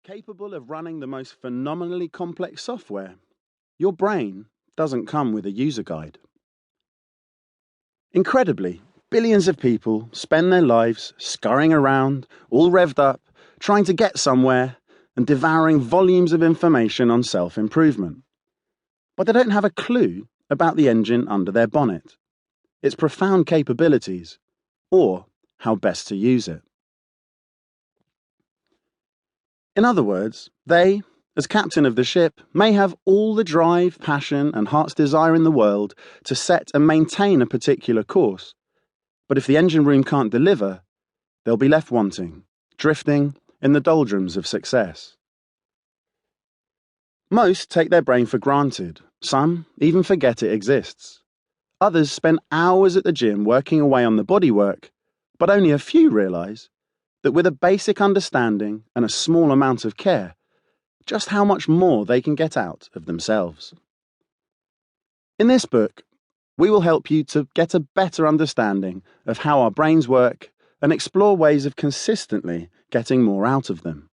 Capable of running the most phenomenally complex software, your brain doesn't come with a user guide. Incredibly, billions of people spend their lives scurrying around, all revved up, trying to get somewhere, and devouring volumes of information on self-improvement. But they don't have a clue about the engine under their bonnet, its profound capabilities, or how best to use it. In other words, they, as captain of the ship, may have all the drive, passion, and heart's desire in the world to set and maintain a particular course, but if the engine room can't deliver, they'll be left wanting, drifting in the doldrums of success. Most take their brain for granted. Some even forget it exists. Others spend hours at the gym working away on the bodywork, but only a few realise that with a basic understanding and a small amount of care, just how much more they can get out of themselves. In this book, we will help you to get a better understanding of how our brains work and explore ways of consistently getting more out of them.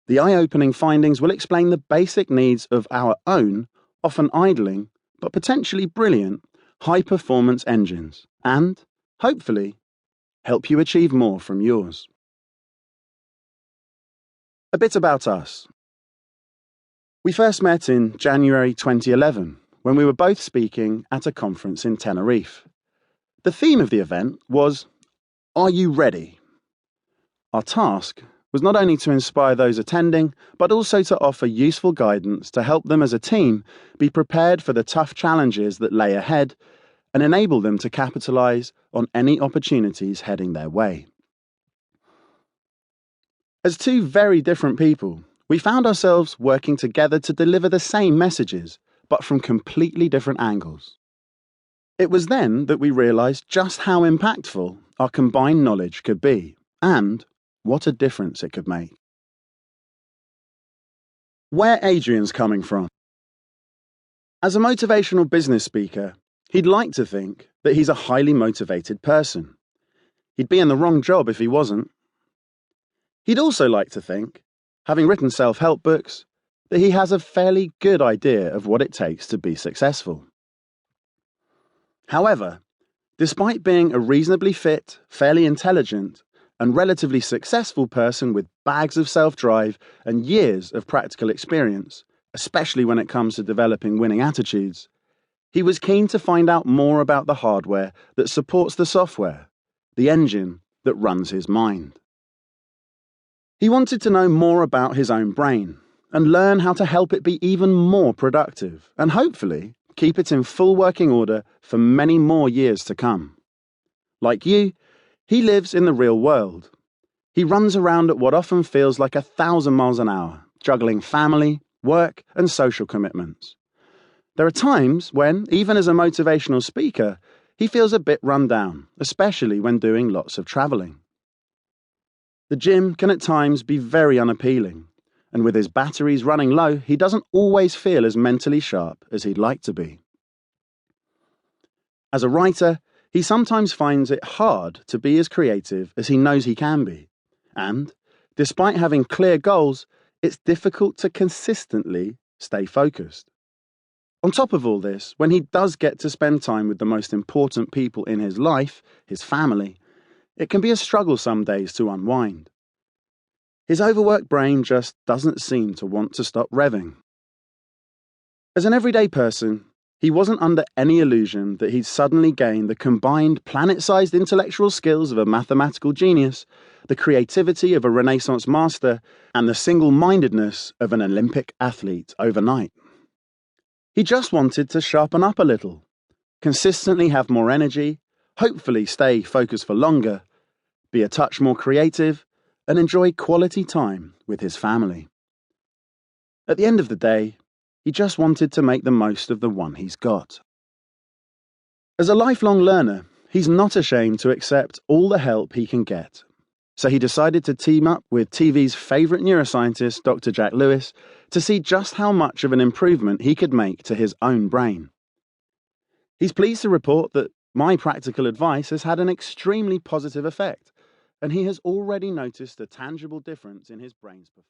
The eye-opening findings will explain the basic needs of our own, often idling, but potentially brilliant, high-performance engines and, hopefully, help you achieve more from yours. A bit about us. We first met in January 2011 when we were both speaking at a conference in Tenerife. The theme of the event was, "Are you ready?" Our task was not only to inspire those attending, but also to offer useful guidance to help them as a team be prepared for the tough challenges that lay ahead and enable them to capitalise on any opportunities heading their way. As two very different people, we found ourselves working together to deliver the same messages, but from completely different angles. It was then that we realised just how impactful our combined knowledge could be, and what a difference it could make. Where Adrian's coming from. As a motivational business speaker, he'd like to think that he's a highly motivated person. He'd be in the wrong job if he wasn't. He'd also like to think, having written self-help books, that he has a fairly good idea of what it takes to be successful. However, despite being a reasonably fit, fairly intelligent, and relatively successful person with bags of self-drive and years of practical experience, especially when it comes to developing winning attitudes, he was keen to find out more about the hardware that supports the software, the engine that runs his mind. He wanted to know more about his own brain and learn how to help it be even more productive and hopefully keep it in full working order for many more years to come. Like you, he lives in the real world. He runs around at what often feels like 1,000 miles an hour, juggling family, work, and social commitments. There are times when, even as a motivational speaker, he feels a bit run down, especially when doing lots of travelling. The gym can at times be very unappealing, and with his batteries running low, he doesn't always feel as mentally sharp as he'd like to be. As a writer, he sometimes finds it hard to be as creative as he knows he can be, and, despite having clear goals, it's difficult to consistently stay focused. On top of all this, when he does get to spend time with the most important people in his life, his family, it can be a struggle some days to unwind. His overworked brain just doesn't seem to want to stop revving. As an everyday person, he wasn't under any illusion that he'd suddenly gained the combined planet-sized intellectual skills of a mathematical genius, the creativity of a Renaissance master, and the single-mindedness of an Olympic athlete overnight. He just wanted to sharpen up a little, consistently have more energy, hopefully stay focused for longer, be a touch more creative, and enjoy quality time with his family. At the end of the day, he just wanted to make the most of the one he's got. As a lifelong learner, he's not ashamed to accept all the help he can get. So he decided to team up with TV's favourite neuroscientist, Dr. Jack Lewis, to see just how much of an improvement he could make to his own brain. He's pleased to report that my practical advice has had an extremely positive effect, and he has already noticed a tangible difference in his brain's performance.